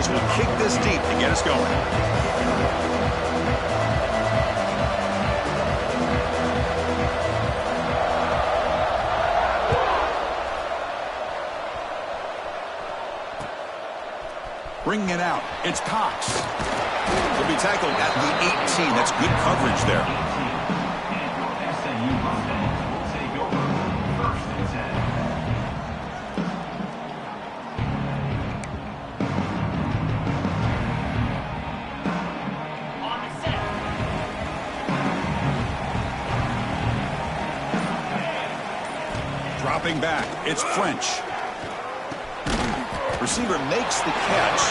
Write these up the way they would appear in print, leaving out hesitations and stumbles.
receivers will kick this deep to get us going. Bringing it out, it's Cox. He'll be tackled at the 18. That's good coverage there. SMU Mustangs will take over 1st and 10. On the set. Dropping back, it's French. Receiver makes the catch.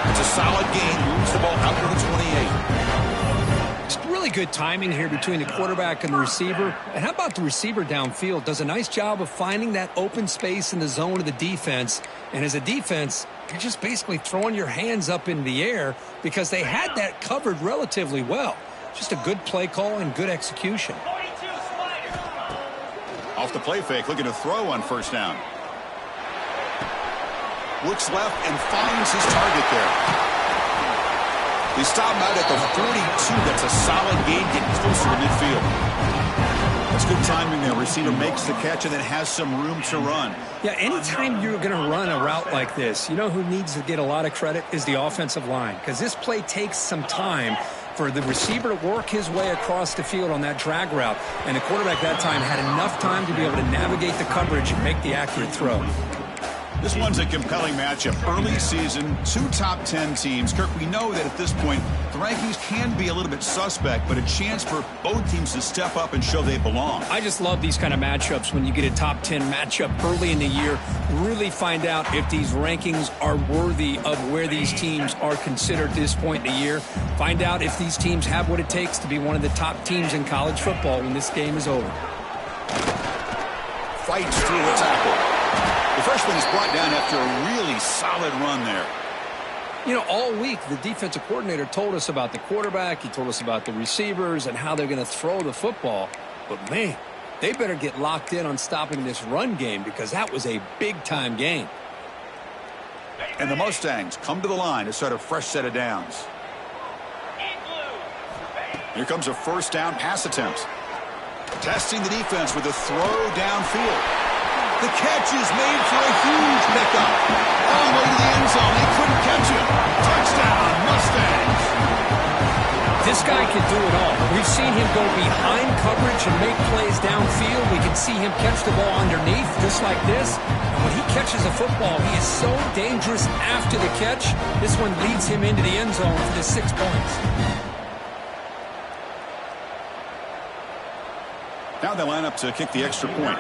It's a solid gain. Moves the ball out to the 28. It's really good timing here between the quarterback and the receiver. And how about the receiver downfield? Does a nice job of finding that open space in the zone of the defense. And as a defense, you're just basically throwing your hands up in the air because they had that covered relatively well. Just a good play call and good execution. Off the play fake, looking to throw on 1st down. Looks left and finds his target there. They stop him out at the 42. That's a solid gain, getting closer to midfield. That's good timing there. Receiver makes the catch and then has some room to run. Yeah, anytime you're going to run a route like this, you know who needs to get a lot of credit is the offensive line. Because this play takes some time for the receiver to work his way across the field on that drag route. And the quarterback that time had enough time to be able to navigate the coverage and make the accurate throw. This one's a compelling matchup. Early season, 2 top 10 teams. Kirk, we know that at this point, the rankings can be a little bit suspect, but a chance for both teams to step up and show they belong. I just love these kind of matchups when you get a top 10 matchup early in the year. Really find out if these rankings are worthy of where these teams are considered at this point in the year. Find out if these teams have what it takes to be one of the top teams in college football when this game is over. Fights through a tackle. The freshman is brought down after a really solid run there. You know, all week, the defensive coordinator told us about the quarterback. He told us about the receivers and how they're going to throw the football. But, man, they better get locked in on stopping this run game because that was a big-time game. And the Mustangs come to the line to start a fresh set of downs. Here comes a 1st down pass attempt. Testing the defense with a throw downfield. The catch is made for a huge pickup. All the way to the end zone. They couldn't catch him. Touchdown, Mustangs. This guy can do it all. We've seen him go behind coverage and make plays downfield. We can see him catch the ball underneath just like this. And when he catches a football, he is so dangerous after the catch. This one leads him into the end zone for the 6 points. Now they line up to kick the extra point.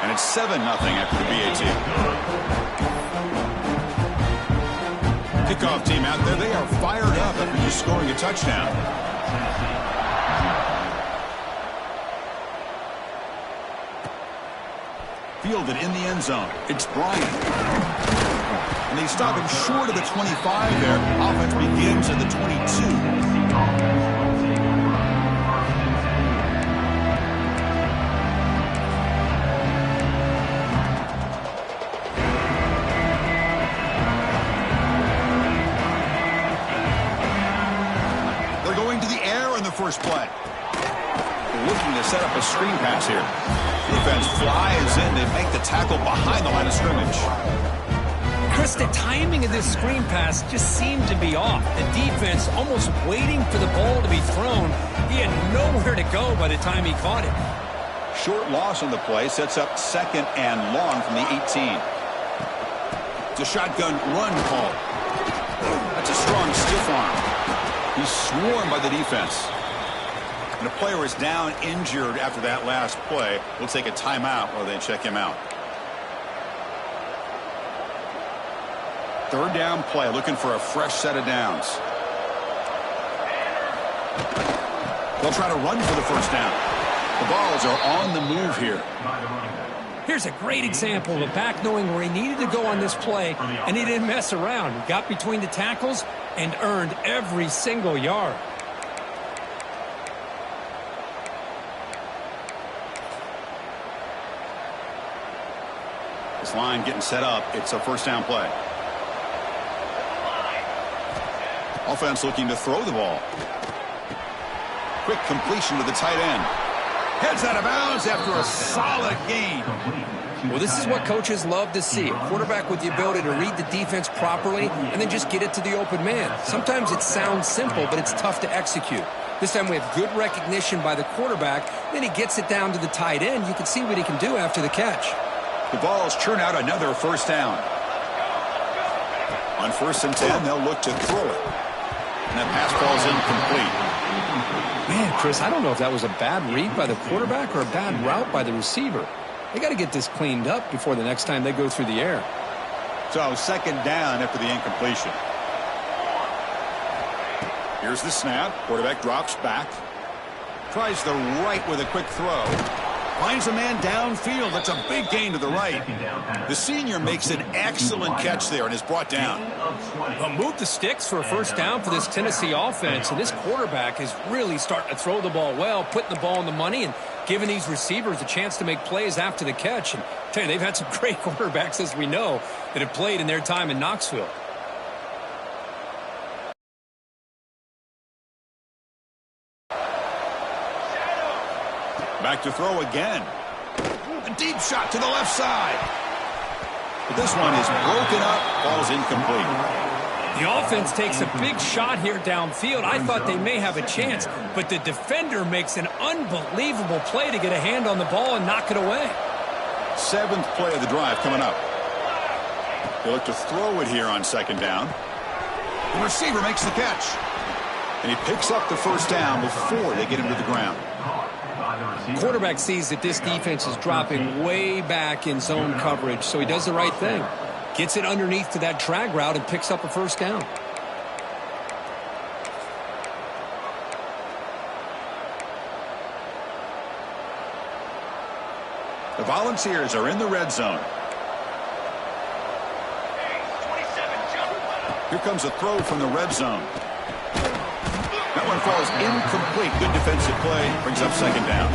And it's 7-0 after the BAT. Kickoff team out there. They are fired up after just scoring a touchdown. Fielded in the end zone. It's Bryant. And they stop him short of the 25 there. Offense begins at the 22. They're going to the air in the first play. They're looking to set up a screen pass here. Defense flies in. They make the tackle behind the line of scrimmage. Chris, the timing of this screen pass just seemed to be off. The defense almost waiting for the ball to be thrown. He had nowhere to go by the time he caught it. Short loss on the play sets up 2nd and long from the 18. It's a shotgun run call. That's a strong stiff arm. He's swarmed by the defense. And a player is down injured after that last play. We'll take a timeout while they check him out. 3rd down play, looking for a fresh set of downs. They'll try to run for the 1st down. The balls are on the move here. Here's a great example of a back knowing where he needed to go on this play, and he didn't mess around. He got between the tackles and earned every single yard. This line getting set up. It's a first down play. Offense looking to throw the ball. Quick completion to the tight end. Heads out of bounds after a solid gain. Well, this is what coaches love to see. A quarterback with the ability to read the defense properly and then just get it to the open man. Sometimes it sounds simple, but it's tough to execute. This time we have good recognition by the quarterback. Then he gets it down to the tight end. You can see what he can do after the catch. The Vols churn out another first down. On 1st and 10, they'll look to throw it. And that pass falls incomplete. Man, Chris, I don't know if that was a bad read by the quarterback or a bad route by the receiver. They got to get this cleaned up before the next time they go through the air. So 2nd down after the incompletion. Here's the snap. Quarterback drops back. Tries the right with a quick throw. Finds a man downfield. That's a big gain to the right. The senior makes an excellent catch there and is brought down. Well, move the sticks for a first down for this Tennessee offense. And this quarterback is really starting to throw the ball well, putting the ball in the money and giving these receivers a chance to make plays after the catch. And I tell you, they've had some great quarterbacks, as we know, that have played in their time in Knoxville. Back to throw again. A deep shot to the left side. But this one is broken up, falls incomplete. The offense takes a big shot here downfield. I thought they may have a chance, but the defender makes an unbelievable play to get a hand on the ball and knock it away. 7th play of the drive coming up. They look to throw it here on 2nd down. The receiver makes the catch. And he picks up the first down before they get him to the ground. Quarterback sees that this defense is dropping way back in zone coverage, so he does the right thing. Gets it underneath to that drag route and picks up a first down. The Volunteers are in the red zone. Here comes a throw from the red zone. That one falls incomplete. Good defensive play. Brings up 2nd down.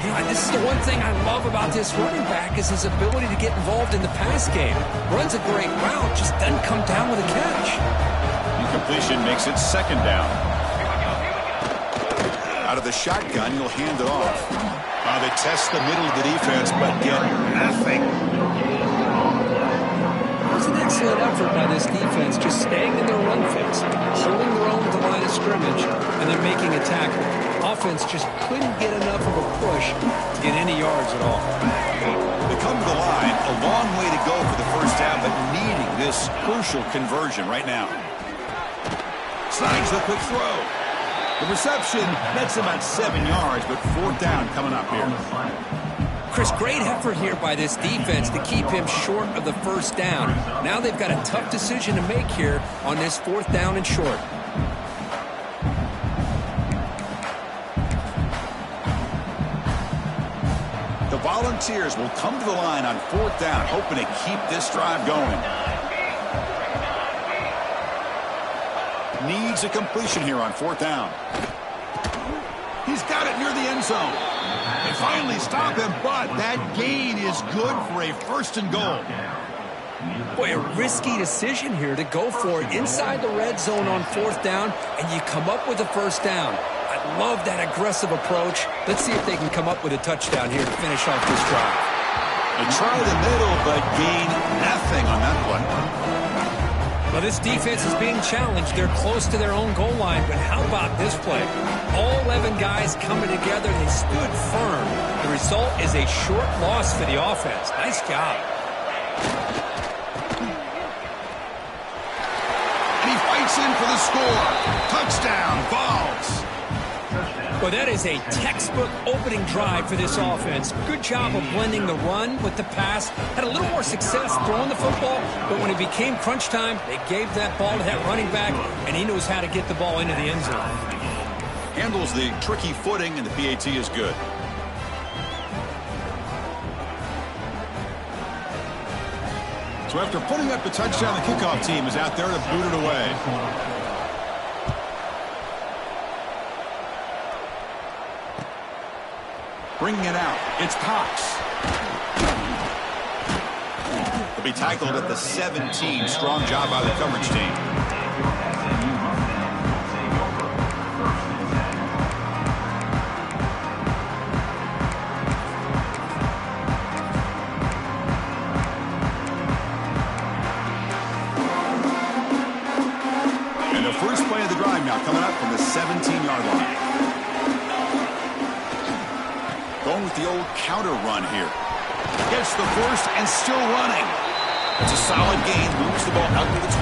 Yeah, this is the one thing I love about this running back is his ability to get involved in the pass game. Runs a great route, just doesn't come down with a catch. Incompletion makes it 2nd down. Out of the shotgun, he'll hand it off. They test the middle of the defense, but get nothing. It was an excellent effort by this defense, just staying in their run fix, holding their own at the line of scrimmage, and then making a tackle. Offense just couldn't get enough of a push to get any yards at all. They come to the line, a long way to go for the first down, but needing this crucial conversion right now. Slides the quick throw. The reception nets him at 7 yards, but 4th down coming up here. Chris, great effort here by this defense to keep him short of the first down. Now they've got a tough decision to make here on this 4th down and short. The Volunteers will come to the line on 4th down, hoping to keep this drive going. Needs a completion here on 4th down. He's got it near the end zone. They finally stop him, but that gain is good for a 1st and goal. Boy, a risky decision here to go for it inside the red zone on 4th down, and you come up with a first down. I love that aggressive approach. Let's see if they can come up with a touchdown here to finish off this drive. They try the middle, but gain nothing on that play. Well, this defense is being challenged. They're close to their own goal line, but how about this play? All 11 guys coming together. They stood firm. The result is a short loss for the offense. Nice job. And he fights in for the score. Touchdown, Vols. Well, that is a textbook opening drive for this offense. Good job of blending the run with the pass. Had a little more success throwing the football, but when it became crunch time, they gave that ball to that running back, and he knows how to get the ball into the end zone. Handles the tricky footing, and the PAT is good. So after putting up the touchdown, the kickoff team is out there to boot it away. Bringing it out, it's Cox. He'll be tackled at the 17. Strong job by the coverage team. And the first play of the drive now coming up from the 17-yard line. Going with the old counter run here. Gets the first and still running. It's a solid gain. Moves the ball out to the 28.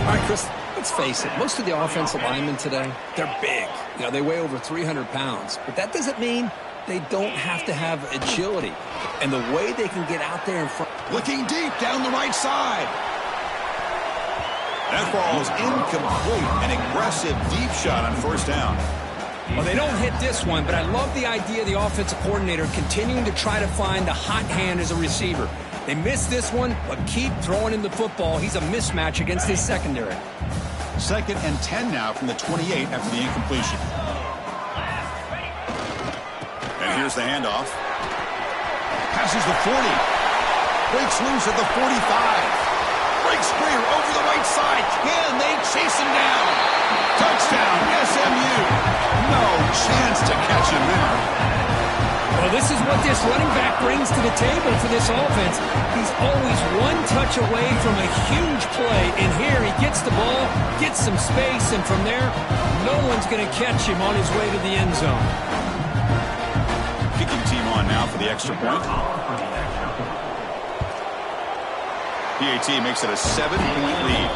All right, Chris, let's face it. Most of the offensive linemen today, they're big. You know, they weigh over 300 pounds. But that doesn't mean they don't have to have agility. And the way they can get out there in front. Looking deep down the right side. That ball is incomplete. An aggressive deep shot on first down. Well, they don't hit this one, but I love the idea of the offensive coordinator continuing to try to find the hot hand as a receiver. They missed this one, but keep throwing him the football. He's a mismatch against his secondary. 2nd and 10 now from the 28 after the incompletion. And here's the handoff. Passes the 40. Breaks loose at the 45. Breaks clear over the right side. Can they chase him down? Touchdown, SMU. No chance to catch him there. Well, this is what this running back brings to the table for this offense. He's always one touch away from a huge play. And here he gets the ball, gets some space, and from there, no one's going to catch him on his way to the end zone. Kicking team on now for the extra point. PAT makes it a 7-point lead.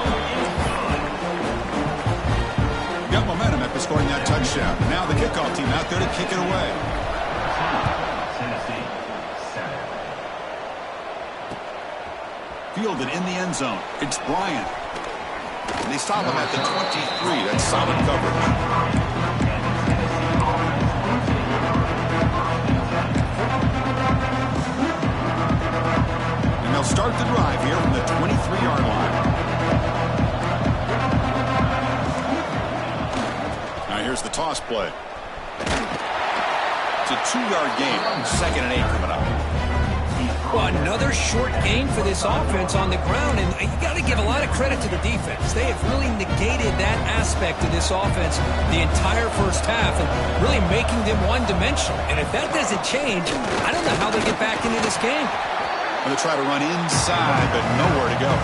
Got momentum after scoring that touchdown. Now the kickoff team out there to kick it away. Fielded in the end zone. It's Bryant. And they stop him at the 23. That's solid coverage. And they'll start the drive here from the 23-yard line. Now here's the toss play. It's a 2-yard gain. 2nd and 8 coming up. Well, another short gain for this offense on the ground, and you got to give a lot of credit to the defense. They have really negated that aspect of this offense the entire first half and really making them one-dimensional. And if that doesn't change, I don't know how they get back into this game. They'll try to run inside, but nowhere to go.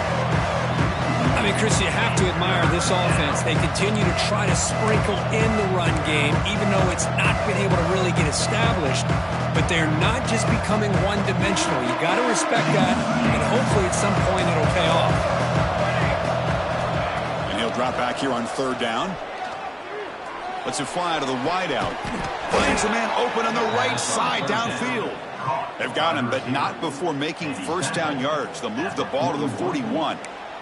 I mean, Chris, you have to admire this offense. They continue to try to sprinkle in the run game, even though it's not been able to really get established. But they're not just becoming one-dimensional. You got to respect that, and hopefully at some point it'll pay off. And he'll drop back here on 3rd down. Lets it fly to the wideout. Finds a man open on the right side downfield. They've got him, but not before making first down yards. They'll move the ball to the 41.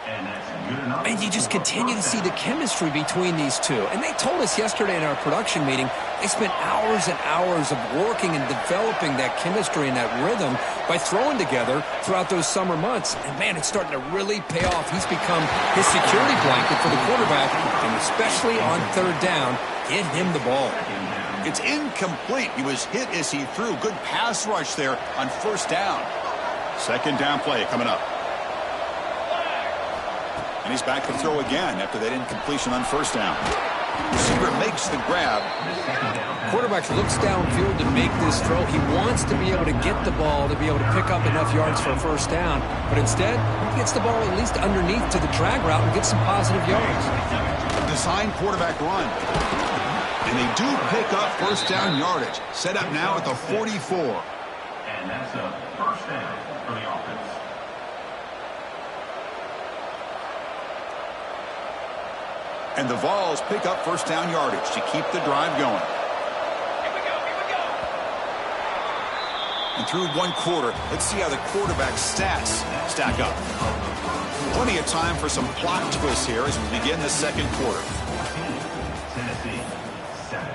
And you just continue to see the chemistry between these two. And they told us yesterday in our production meeting, they spent hours and hours of working and developing that chemistry and that rhythm by throwing together throughout those summer months. And, man, it's starting to really pay off. He's become his security blanket for the quarterback, and especially on 3rd down, get him the ball. It's incomplete. He was hit as he threw. Good pass rush there on 1st down. 2nd down play coming up. And he's back to throw again after that incompletion on 1st down. Receiver makes the grab. Quarterback looks downfield to make this throw. He wants to be able to get the ball to be able to pick up enough yards for a 1st down. But instead, he gets the ball at least underneath to the drag route and gets some positive yards. A design quarterback run. And they do pick up 1st down yardage. Set up now at the 44. And that's a 1st down for the offense. And the Vols pick up 1st down yardage to keep the drive going. Here we go. And through 1 quarter, let's see how the quarterback stats stack up. Plenty of time for some plot twists here as we begin the 2nd quarter. Tennessee, 7.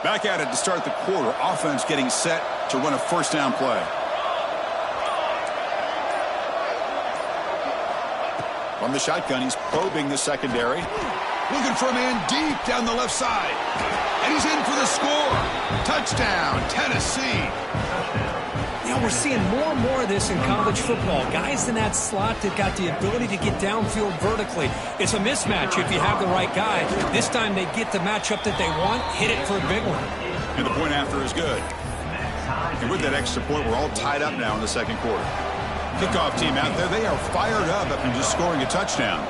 Back at it to start the quarter. Offense getting set to run a first down play. From the shotgun, he's probing the secondary. Looking for a man deep down the left side. And he's in for the score. Touchdown, Tennessee. You know, we're seeing more and more of this in college football. Guys in that slot that got the ability to get downfield vertically. It's a mismatch if you have the right guy. This time they get the matchup that they want, hit it for a big one. And the point after is good. And with that extra point, we're all tied up now in the second quarter. Kickoff team out there, they are fired up after just scoring a touchdown.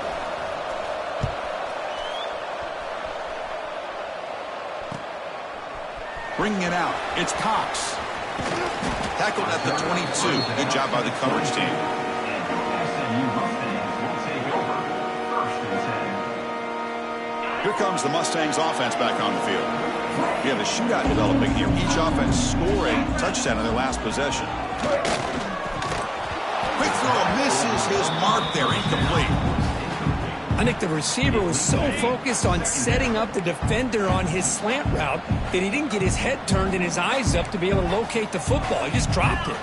Bringing it out, it's Cox. Tackled at the 22. Good job by the coverage team. SMU Mustangs will take over. First and 10. Here comes the Mustangs offense back on the field. We have a shootout developing here. Each offense scoring a touchdown on their last possession. Quick throw, misses his mark there, incomplete. I think the receiver was so focused on setting up the defender on his slant route that he didn't get his head turned and his eyes up to be able to locate the football. He just dropped it.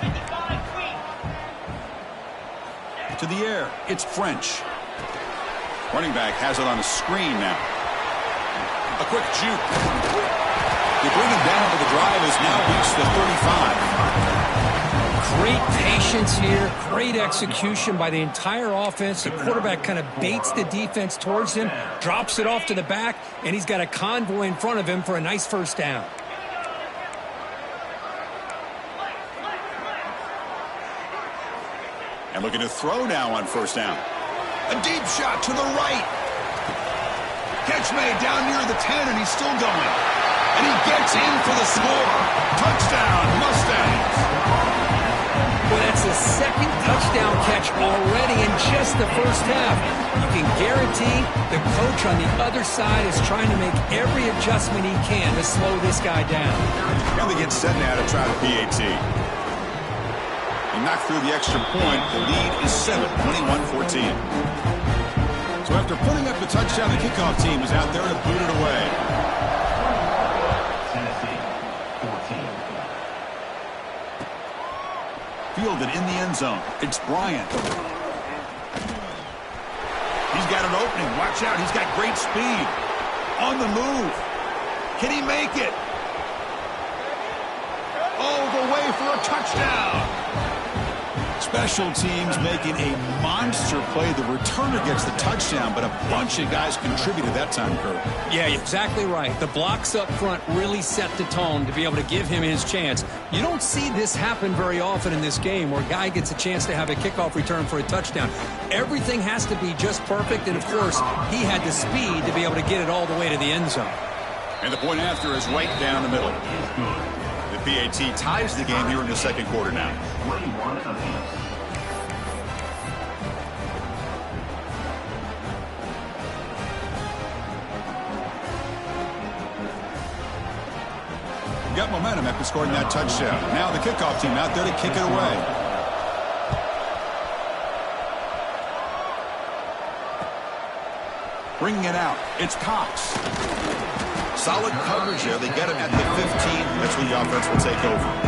To the air, it's French. Running back has it on a screen now. A quick juke. They bring him down, but the drive has now reached the 35. Great patience here, great execution by the entire offense. The quarterback kind of baits the defense towards him, drops it off to the back, and he's got a convoy in front of him for a nice first down. And looking to throw now on first down. A deep shot to the right. Catch made down near the 10, and he's still going. And he gets in for the score. Touchdown, Mustangs. Well, that's the second touchdown catch already in just the first half. You can guarantee the coach on the other side is trying to make every adjustment he can to slow this guy down. And they get set now to try the PAT. He knocked through the extra point. The lead is 7, 21-14. So after putting up the touchdown, the kickoff team is out there to boot it away. Fielded in the end zone. It's Bryant. He's got an opening. Watch out. He's got great speed. On the move. Can he make it? All the way for a touchdown. Special teams making a monster play. The returner gets the touchdown, but a bunch of guys contributed that time, Kurt. Yeah, you're exactly right. The blocks up front really set the tone to be able to give him his chance. You don't see this happen very often in this game where a guy gets a chance to have a kickoff return for a touchdown. Everything has to be just perfect, and, of course, he had the speed to be able to get it all the way to the end zone. And the point after is right down the middle. The PAT ties the game here in the second quarter now. 21 apiece. Got momentum after scoring that touchdown. Now the kickoff team out there to kick it away. Bringing it out, it's Cox. Solid coverage there. They get him at the 15. That's when the offense will take over.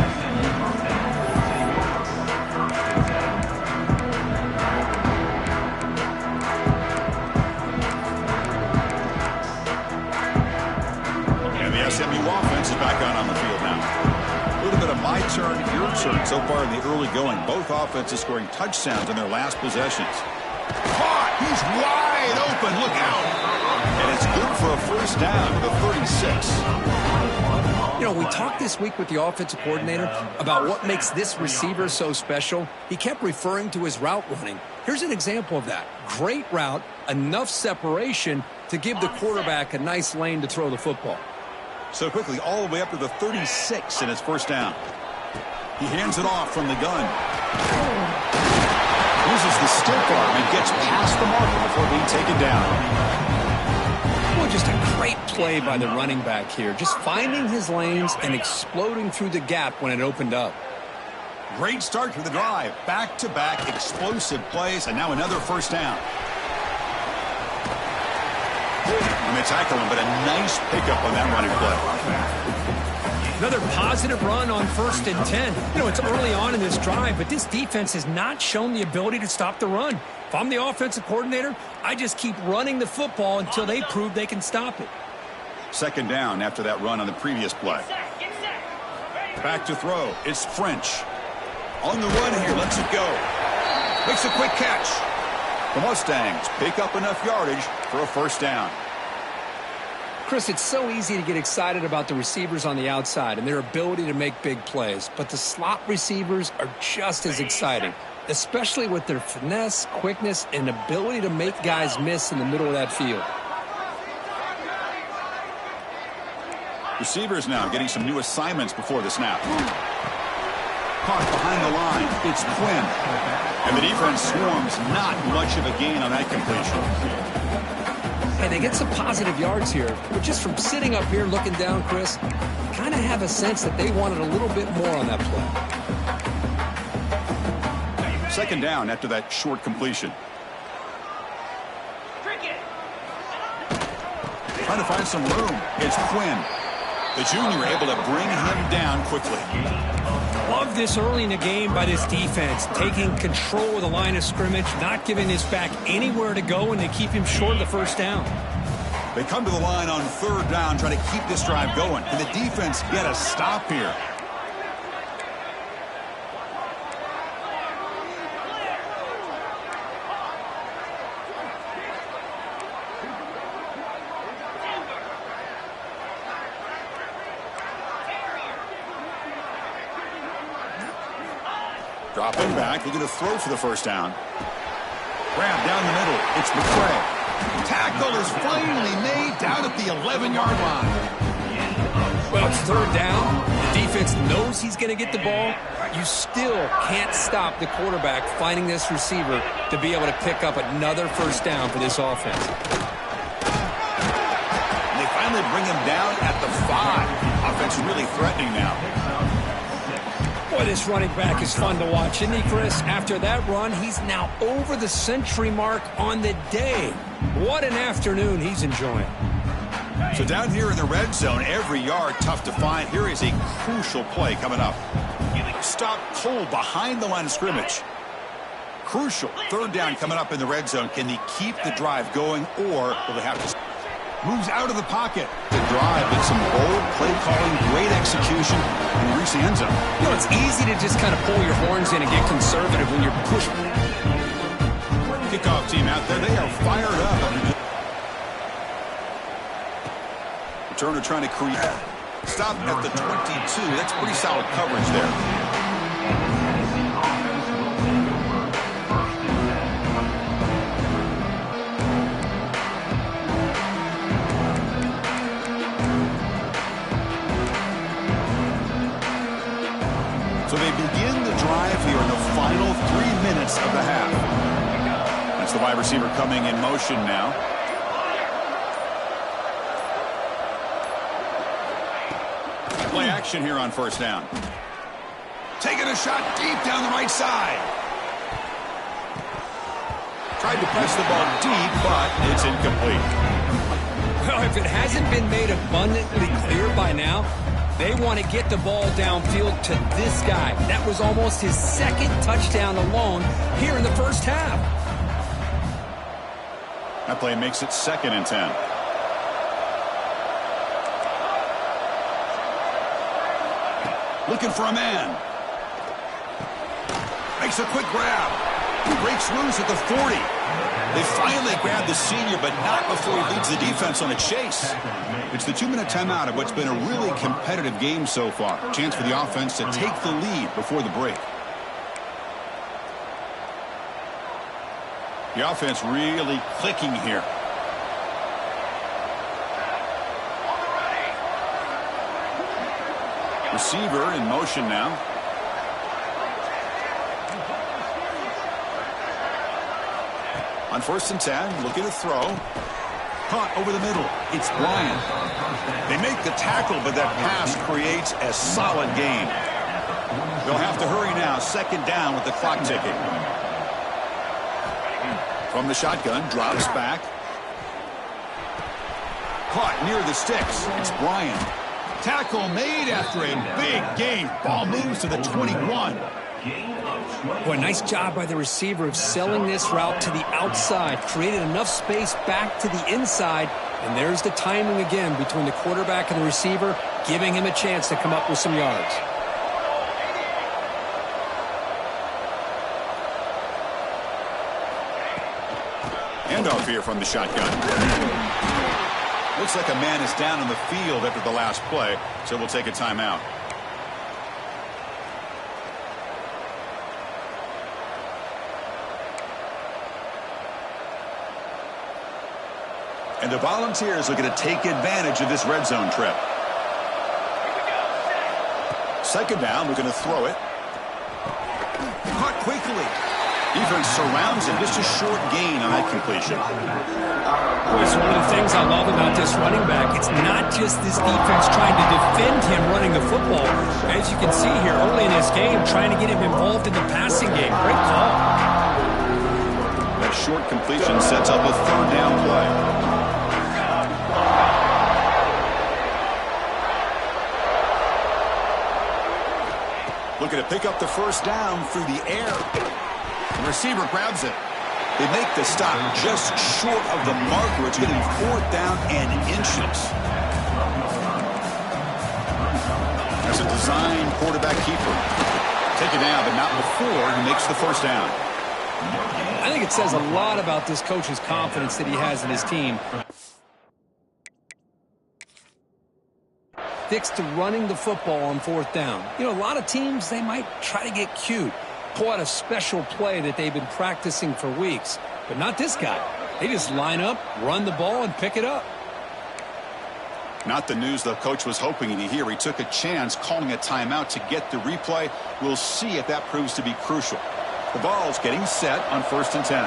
SMU offense is back on the field now. A little bit of my turn, your turn so far in the early going. Both offenses scoring touchdowns in their last possessions. Caught! He's wide open. Look out! And it's good for a first down to the 36. You know, we talked this week with the offensive coordinator about what makes this receiver so special. He kept referring to his route running. Here's an example of that. Great route, enough separation to give the quarterback a nice lane to throw the football. So quickly, all the way up to the 36 in his first down. He hands it off from the gun. Uses the stiff arm and gets past the marker before being taken down. Well, just a great play by the running back here. Just finding his lanes and exploding through the gap when it opened up. Great start to the drive. Back-to-back explosive plays, and now another first down. And they tackle him, but a nice pickup on that running play. Another positive run on 1st and 10. You know, it's early on in this drive, but this defense has not shown the ability to stop the run. If I'm the offensive coordinator, I just keep running the football until they prove they can stop it. 2nd down after that run on the previous play. Back to throw. It's French. On the run here, lets it go. Makes a quick catch. The Mustangs pick up enough yardage for a 1st down. Chris, it's so easy to get excited about the receivers on the outside and their ability to make big plays, but the slot receivers are just as exciting, especially with their finesse, quickness, and ability to make guys miss in the middle of that field. Receivers now getting some new assignments before the snap. Caught behind the line. It's Quinn. And the defense swarms. Not much of a gain on that completion. And they get some positive yards here, but just from sitting up here looking down, Chris, kind of have a sense that they wanted a little bit more on that play. 2nd down after that short completion. Trying to find some room. It's Quinn. The junior able to bring him down quickly. Love this early in the game by this defense, taking control of the line of scrimmage, not giving this back anywhere to go, and they keep him short of the 1st down. They come to the line on 3rd down, trying to keep this drive going. Can the defense get a stop here? Dropping back, looking to throw for the 1st down. Grab down the middle. It's McCray. Tackle is finally made down at the 11-yard line. Well, it's 3rd down. The defense knows he's going to get the ball. You still can't stop the quarterback finding this receiver to be able to pick up another 1st down for this offense. And they finally bring him down at the 5. Offense really threatening now. Boy, this running back is fun to watch, isn't he, Chris? After that run, he's now over the century mark on the day. What an afternoon he's enjoying. So down here in the red zone, every yard tough to find. Here is a crucial play coming up. Stop cold behind the line of scrimmage. Crucial 3rd down coming up in the red zone. Can they keep the drive going, or will they have to... Moves out of the pocket. The drive with some bold play calling, great execution, and reach the end zone. You know, it's easy to just kind of pull your horns in and get conservative when you're pushing. Kickoff team out there, they are fired up. Returner trying to create. Stop at the 22. That's pretty solid coverage there. So they begin the drive here in the final 3 minutes of the half. That's the wide receiver coming in motion now. Play action here on 1st down. Taking a shot deep down the right side. Tried to press the ball deep, but it's incomplete. Well, if it hasn't been made abundantly clear by now, they want to get the ball downfield to this guy. That was almost his 2nd touchdown alone here in the 1st half. That play makes it 2nd and 10. Looking for a man. Makes a quick grab. Breaks loose at the 40. They finally grab the senior, but not before he leads the defense on a chase. It's the 2-minute timeout of what's been a really competitive game so far. Chance for the offense to take the lead before the break. The offense really clicking here. Receiver in motion now. On 1st and 10, looking to throw. Caught over the middle. It's Bryant. They make the tackle, but that pass creates a solid gain. They'll have to hurry now. 2nd down with the clock ticking. From the shotgun, drops back. Caught near the sticks. It's Bryant. Tackle made after a big gain. Ball moves to the 21. Boy, nice job by the receiver of selling this route to the outside. Created enough space back to the inside. And there's the timing again between the quarterback and the receiver, giving him a chance to come up with some yards. Handoff here from the shotgun. Looks like a man is down on the field after the last play, so we'll take a timeout. And the Volunteers are going to take advantage of this red zone trip. Second down, we're going to throw it. Caught quickly. Defense surrounds him. Just a short gain on that completion. Boy, it's one of the things I love about this running back. It's not just this defense trying to defend him running the football. As you can see here early in this game, trying to get him involved in the passing game. Great call. That short completion sets up a third down play. Looking to pick up the first down through the air. The receiver grabs it. They make the stop just short of the marker. It's getting fourth down and inches. As a design quarterback keeper. Take it down, but not before he makes the first down. I think it says a lot about this coach's confidence that he has in his team. Sticks to running the football on fourth down. You know, a lot of teams, they might try to get cute. Pull out a special play that they've been practicing for weeks. But not this guy. They just line up, run the ball, and pick it up. Not the news the coach was hoping to hear. He took a chance calling a timeout to get the replay. We'll see if that proves to be crucial. The ball's getting set on 1st and 10.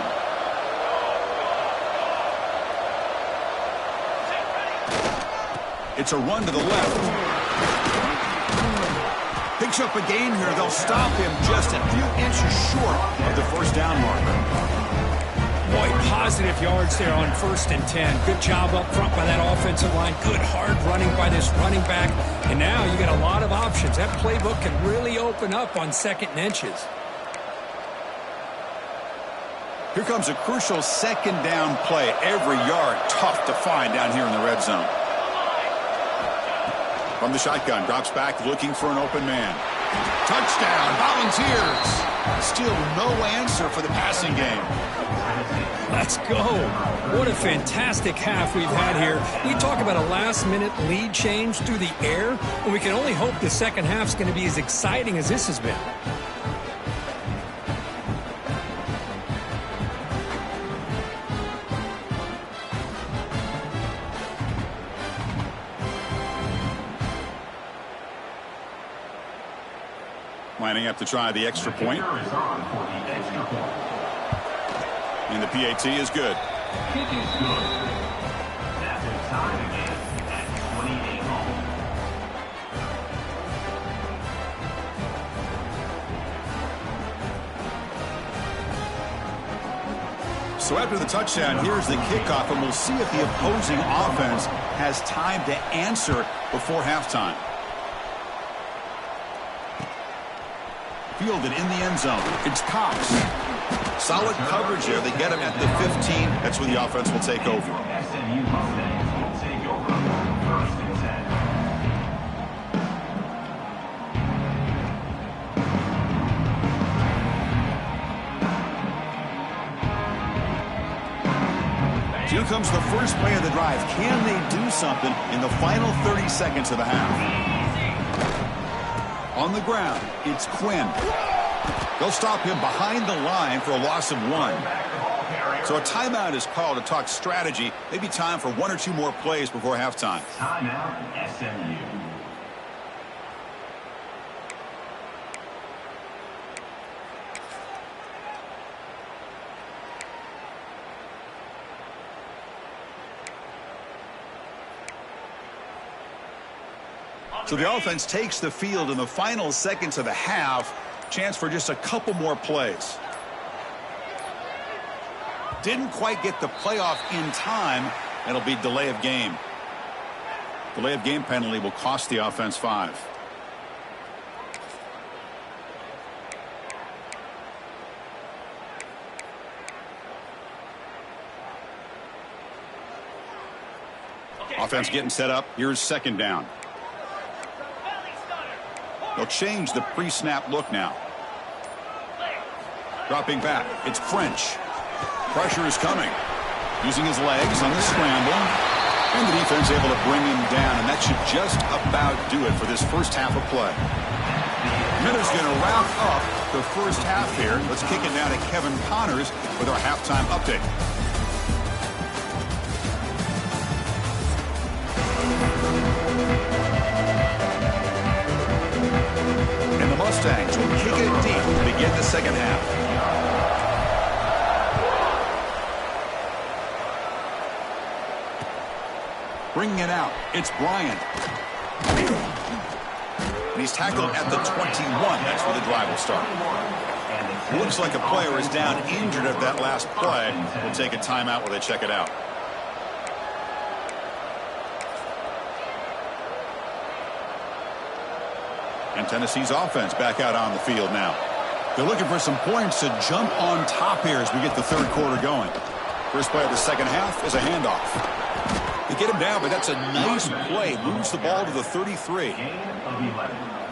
It's a run to the left. Picks up a gain here. They'll stop him just a few inches short of the first down marker. Boy, positive yards there on 1st and 10. Good job up front by that offensive line. Good hard running by this running back. And now you got a lot of options. That playbook can really open up on 2nd and inches. Here comes a crucial second down play. Every yard tough to find down here in the red zone. From the shotgun, drops back looking for an open man. Touchdown, Volunteers. Still no answer for the passing game. Let's go. What a fantastic half we've had here. We talk about a last-minute lead change through the air, and we can only hope the second half's going to be as exciting as this has been. Lining up to try the extra point. And the PAT is good. Kick is good. That's a tie again at 28 all. So after the touchdown, here's the kickoff, and we'll see if the opposing offense has time to answer before halftime. Fielded in the end zone. It's Cox. Solid coverage there. They get him at the 15. That's where the offense will take over. SMU Mustangs will take over 1st and 10. Here comes the first play of the drive. Can they do something in the final 30 seconds of the half? On the ground, it's Quinn. They'll stop him behind the line for a loss of 1. So a timeout is called to talk strategy. Maybe time for 1 or 2 more plays before halftime. Timeout, SMU. So the offense takes the field in the final seconds of the half. Chance for just a couple more plays. Didn't quite get the playoff in time. It'll be delay of game. Delay of game penalty will cost the offense 5. Offense getting set up. Here's second down. They'll change the pre-snap look now. Dropping back. It's French. Pressure is coming. Using his legs on the scramble. And the defense able to bring him down. And that should just about do it for this first half of play. Miller's going to wrap up the first half here. Let's kick it now to Kevin Connors with our halftime update. And the Mustangs will kick it deep to begin the second half. Bringing it out, it's Bryant. And he's tackled at the 21. That's where the drive will start. Looks like a player is down injured at that last play. We'll take a timeout while they check it out. And Tennessee's offense back out on the field now. They're looking for some points to jump on top here as we get the third quarter going. First play of the second half is a handoff. They get him down, but that's a nice play. Moves the ball to the 33.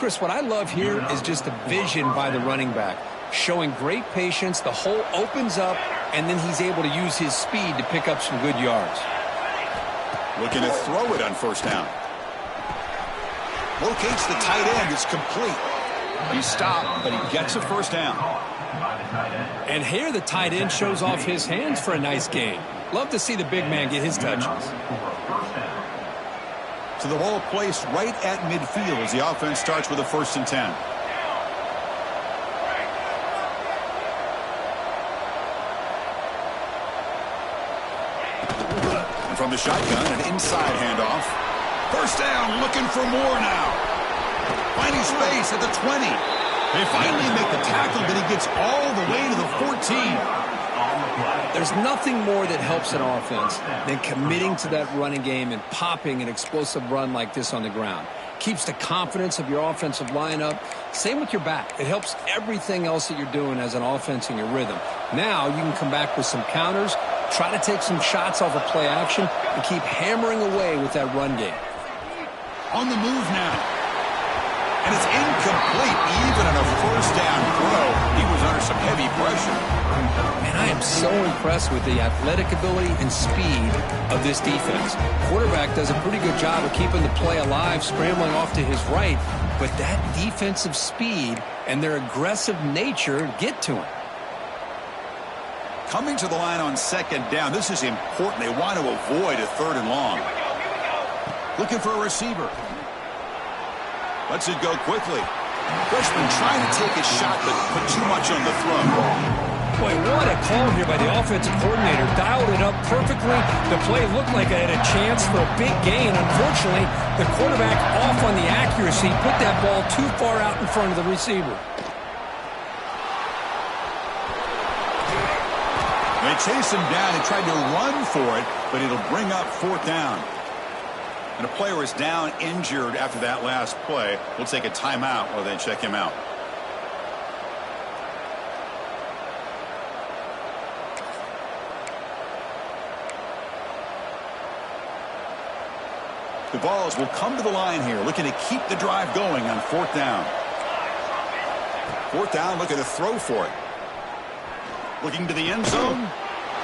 Chris, what I love here is just the vision by the running back. Showing great patience, the hole opens up, and then he's able to use his speed to pick up some good yards. Looking to throw it on first down. Locates the tight end. It's complete. He's stopped, but he gets a first down. And here the tight end shows off his hands for a nice gain. Love to see the big man get his touches. So the ball placed right at midfield as the offense starts with a 1st and 10. And from the shotgun, an inside handoff. First down, looking for more now. Finding space at the 20. They finally make the tackle, but he gets all the way to the 14. There's nothing more that helps an offense than committing to that running game and popping an explosive run like this on the ground. Keeps the confidence of your offensive lineup. Same with your back. It helps everything else that you're doing as an offense in your rhythm. Now you can come back with some counters, try to take some shots off of play action, and keep hammering away with that run game. On the move now. And it's incomplete. Even on a first down throw, he was under some heavy pressure. And I am so impressed with the athletic ability and speed of this defense. Quarterback does a pretty good job of keeping the play alive, scrambling off to his right, but that defensive speed and their aggressive nature get to him. Coming to the line on second down, this is important. They want to avoid a 3rd and long. Looking for a receiver. Lets it go quickly. Freshman trying to take a shot, but put too much on the throw. Boy, what a call here by the offensive coordinator. Dialed it up perfectly. The play looked like it had a chance for a big gain. Unfortunately, the quarterback off on the accuracy, put that ball too far out in front of the receiver. They chase him down and tried to run for it, but it'll bring up 4th down. And a player is down injured after that last play. We'll take a timeout while they check him out. The Vols will come to the line here, looking to keep the drive going on 4th down. 4th down, looking to throw for it. Looking to the end zone.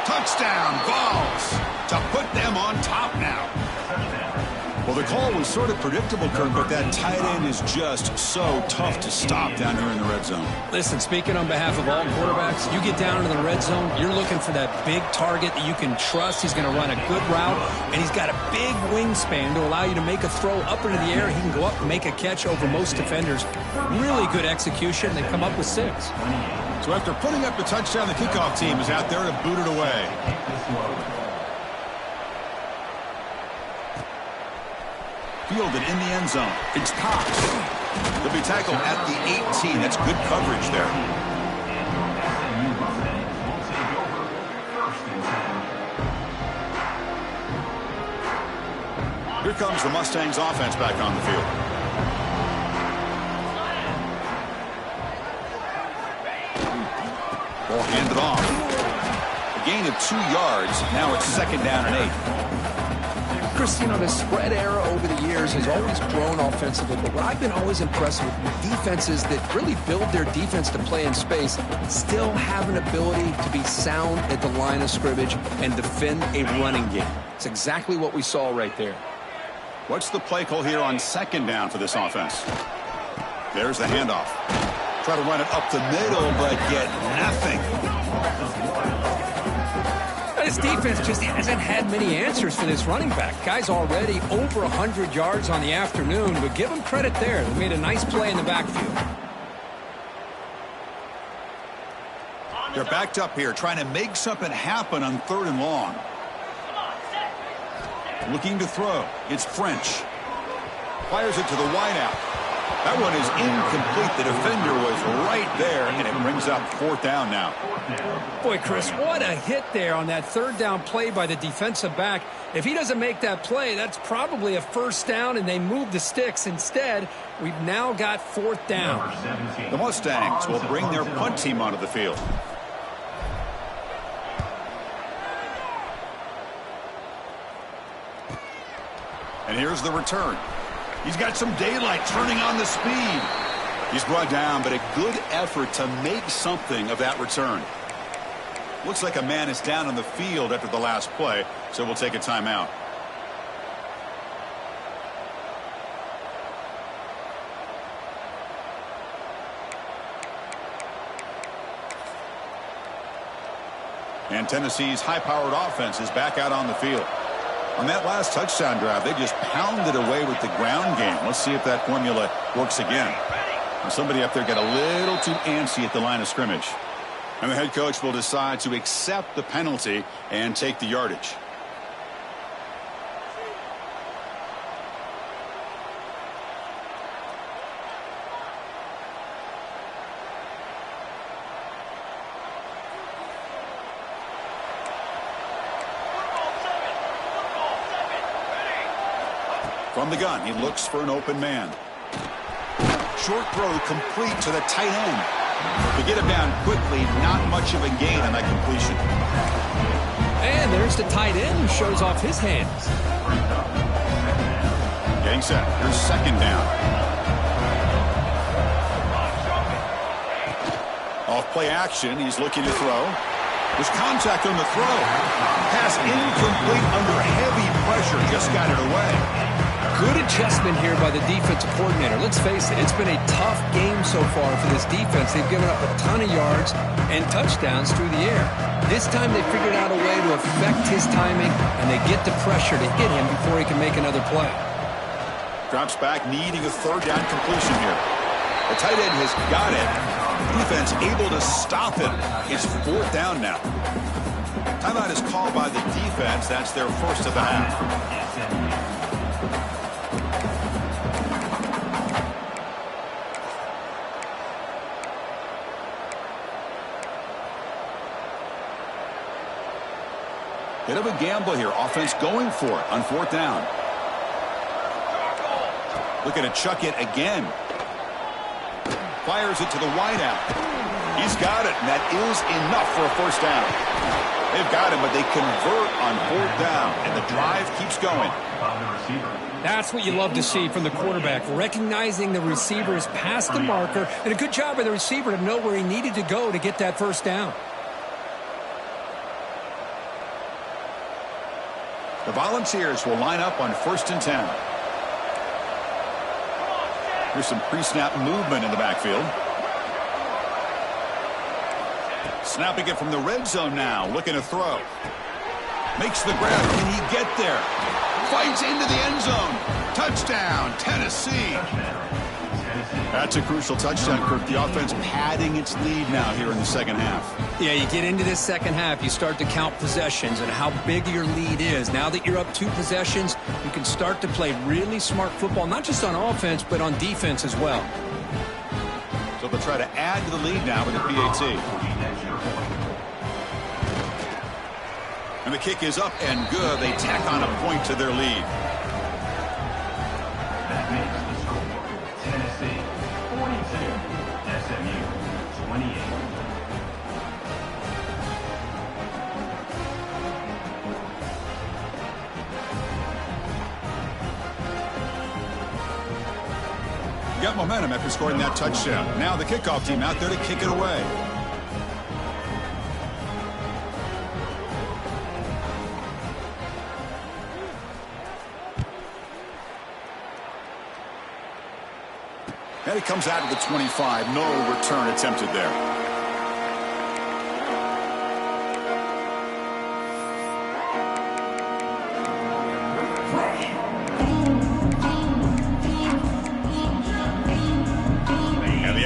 Touchdown, Vols, to put them on top now. Well, the call was sort of predictable, Kirk, but that tight end is just so tough to stop down here in the red zone. Listen, speaking on behalf of all quarterbacks, you get down into the red zone, you're looking for that big target that you can trust. He's going to run a good route, and he's got a big wingspan to allow you to make a throw up into the air. He can go up and make a catch over most defenders. Really good execution. They come up with 6. So after putting up the touchdown, the kickoff team is out there to boot it away. Fielded in the end zone. It's Cox. He'll be tackled at the 18. That's good coverage there. Here comes the Mustangs offense back on the field. Ball handed off. A gain of 2 yards. Now it's 2nd down and 8. Chris, you know, the spread era over the years has always grown offensively, but what I've been always impressed with defenses that really build their defense to play in space still have an ability to be sound at the line of scrimmage and defend a running game. It's exactly what we saw right there. What's the play call here on 2nd down for this offense? There's the handoff. Try to run it up the middle, but get nothing. This defense just hasn't had many answers for this running back. Guy's already over 100 yards on the afternoon, but give him credit there. They made a nice play in the backfield. They're backed up here, trying to make something happen on 3rd and long. Looking to throw. It's French. Fires it to the wideout. That one is incomplete. The defender was right there, and it brings up 4th down now. Boy, Chris, what a hit there on that 3rd down play by the defensive back. If he doesn't make that play, that's probably a 1st down, and they move the sticks. Instead, we've now got 4th down. The Mustangs will bring their punt team onto the field. And here's the return. He's got some daylight, turning on the speed. He's brought down, but a good effort to make something of that return. Looks like a man is down on the field after the last play, so we'll take a timeout. And Tennessee's high-powered offense is back out on the field. On that last touchdown drive, they just pounded away with the ground game. Let's see if that formula works again. And somebody up there got a little too antsy at the line of scrimmage. And the head coach will decide to accept the penalty and take the yardage. From the gun, he looks for an open man. Short throw complete to the tight end. To get him down quickly, not much of a gain on that completion. And there's the tight end who shows off his hands. Getting set. Here's 2nd down. Off play action, he's looking to throw. There's contact on the throw. Pass incomplete under heavy pressure, just got it away. Good adjustment here by the defensive coordinator. Let's face it, it's been a tough game so far for this defense. They've given up a ton of yards and touchdowns through the air. This time they figured out a way to affect his timing, and they get the pressure to hit him before he can make another play. Drops back, needing a 3rd down completion here. The tight end has got it. Defense able to stop him. It's 4th down now. Timeout is called by the defense. That's their first of the half. Bit of a gamble here. Offense going for it on 4th down. Looking to chuck it again. Fires it to the wideout. He's got it, and that is enough for a 1st down. They've got him, but they convert on 4th down, and the drive keeps going. That's what you love to see from the quarterback, recognizing the receiver is past the marker, and a good job by the receiver to know where he needed to go to get that 1st down. The Volunteers will line up on 1st and 10. Here's some pre-snap movement in the backfield. Snapping it from the red zone now, looking to throw. Makes the grab. Can he get there? Fights into the end zone. Touchdown, Tennessee. That's a crucial touchdown, Kirk. The offense padding its lead now here in the 2nd half. Yeah, you get into this 2nd half, you start to count possessions and how big your lead is. Now that you're up 2 possessions, you can start to play really smart football, not just on offense, but on defense as well. So they'll try to add to the lead now with the PAT. And the kick is up and good. They tack on a point to their lead. Got momentum after scoring that touchdown. Now the kickoff team out there to kick it away. And it comes out of the 25. No return attempted there.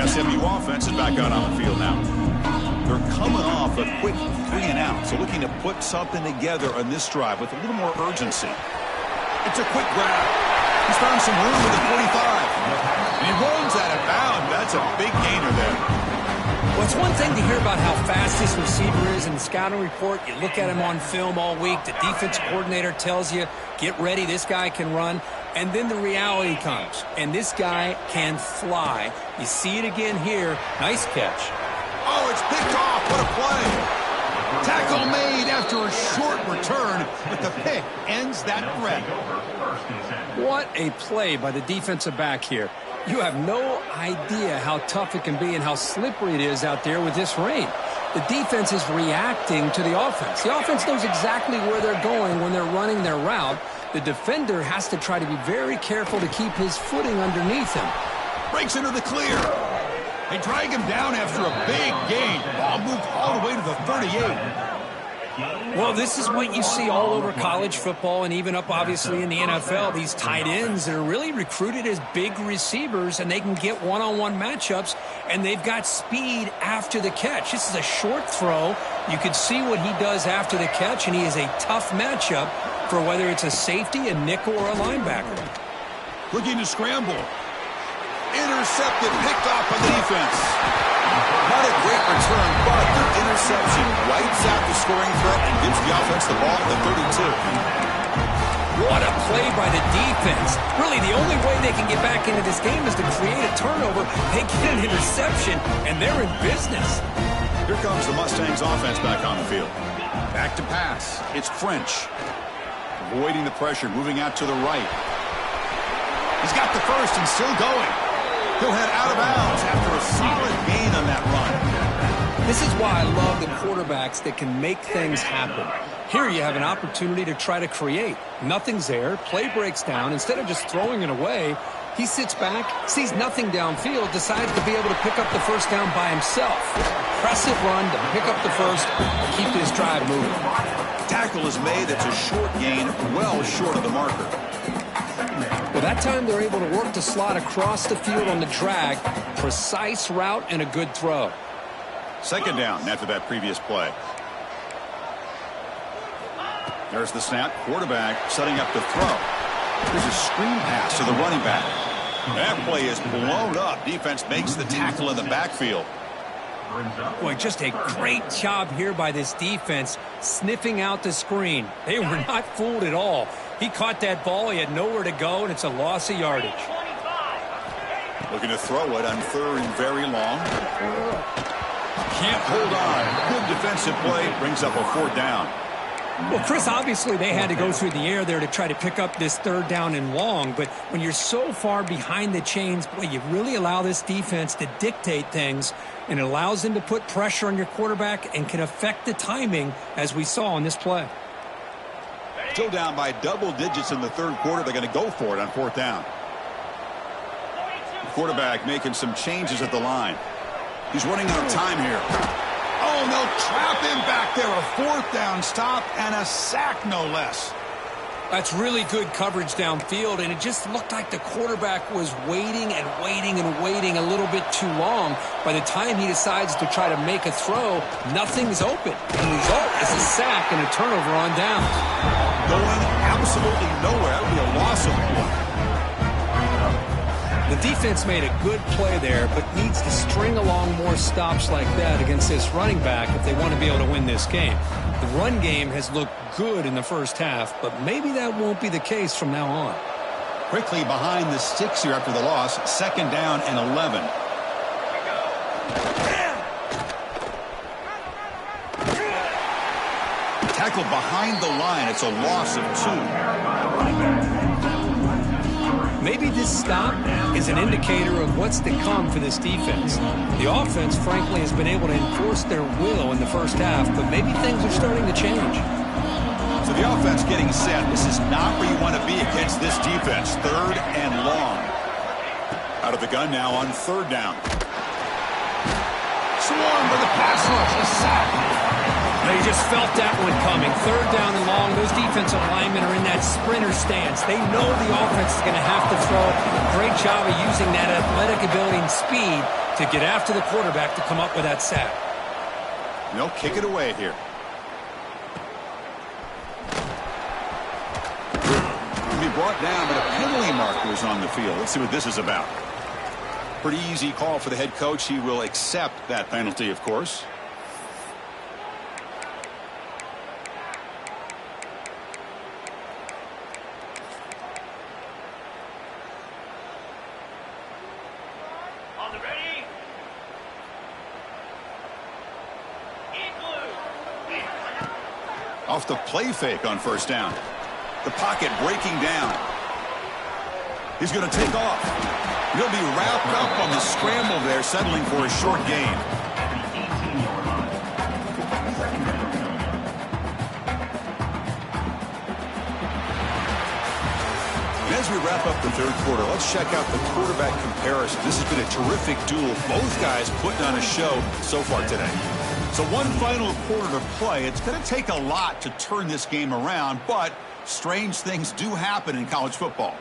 SMU offense is back out on the field now. They're coming off a quick 3-and-out, so looking to put something together on this drive with a little more urgency. It's a quick grab. He's found some room with the 45. And he runs out of bounds. That's a big gainer there. Well, it's one thing to hear about how fast this receiver is in the scouting report. You look at him on film all week. The defense coordinator tells you, get ready, this guy can run. And then the reality comes, and this guy can fly. You see it again here. Nice catch. Oh, it's picked off. What a play. Tackle made after a short return, but the pick ends that threat. What a play by the defensive back here. You have no idea how tough it can be and how slippery it is out there with this rain. The defense is reacting to the offense. The offense knows exactly where they're going when they're running their route. The defender has to try to be very careful to keep his footing underneath him. Breaks into the clear. They drag him down after a big gain. Ball moved all the way to the 38. Well, this is what you see all over college football and even up, obviously, in the NFL. These tight ends that are really recruited as big receivers, and they can get one-on-one matchups, and they've got speed after the catch. This is a short throw. You can see what he does after the catch, and he is a tough matchup for whether it's a safety, a nickel, or a linebacker. Looking to scramble. Intercepted, picked off by the defense. Not a great return, but the interception wipes out the scoring threat and gives the offense the ball at the 32. What a play by the defense. Really, the only way they can get back into this game is to create a turnover. They get an interception, and they're in business. Here comes the Mustangs offense back on the field. Back to pass. It's French. Avoiding the pressure, moving out to the right. He's got the first and still going. He'll head out of bounds after a solid gain on that run. This is why I love the quarterbacks that can make things happen. Here you have an opportunity to try to create. Nothing's there. Play breaks down. Instead of just throwing it away, he sits back, sees nothing downfield, decides to be able to pick up the first down by himself. Impressive run to pick up the first and keep this drive moving. Tackle is made. It's a short gain, well short of the marker. Well, that time they're able to work the slot across the field on the drag. Precise route and a good throw. Second down after that previous play. There's the snap. Quarterback setting up the throw. There's a screen pass to the running back. That play is blown up. Defense makes the tackle in the backfield. Boy, just a great job here by this defense, sniffing out the screen. They were not fooled at all. He caught that ball. He had nowhere to go, and it's a loss of yardage. Looking to throw it on third and very long. Can't hold on. Good defensive play. Brings up a fourth down. Well, Chris, obviously they had to go through the air there to try to pick up this third down and long, but when you're so far behind the chains, boy, you really allow this defense to dictate things, and it allows them to put pressure on your quarterback and can affect the timing, as we saw in this play. Still down by double digits in the third quarter. They're going to go for it on fourth down. The quarterback making some changes at the line. He's running out of time here. Oh, and they'll trap him back there. A fourth down stop and a sack, no less. That's really good coverage downfield, and it just looked like the quarterback was waiting and waiting and waiting a little bit too long. By the time he decides to try to make a throw, nothing's open. The result is a sack and a turnover on downs. Going absolutely nowhere. That would be a loss of one. The defense made a good play there, but needs to string along more stops like that against this running back if they want to be able to win this game. The run game has looked good in the first half, but maybe that won't be the case from now on. Quickly behind the sticks here after the loss. Second down and 11. Tackled behind the line. It's a loss of 2. Maybe this stop is an indicator of what's to come for this defense. The offense, frankly, has been able to enforce their will in the first half, but maybe things are starting to change. So the offense getting set. This is not where you want to be against this defense. 3rd and long. Out of the gun now on 3rd down. Swarm with a pass rush. A sack. They just felt that one coming. 3rd down and long. Those defensive linemen are in that sprinter stance. They know the offense is going to have to throw. Great job of using that athletic ability and speed to get after the quarterback to come up with that sack. No, kick it away here. Be brought down, but a penalty marker is on the field. Let's see what this is about. Pretty easy call for the head coach. He will accept that penalty, of course. On the ready. Off the play fake on 1st down. The pocket breaking down. He's going to take off. He'll be wrapped up on the scramble there, settling for a short gain. And as we wrap up the 3rd quarter, let's check out the quarterback comparison. This has been a terrific duel. Both guys putting on a show so far today. So one final quarter to play. It's going to take a lot to turn this game around, but strange things do happen in college football.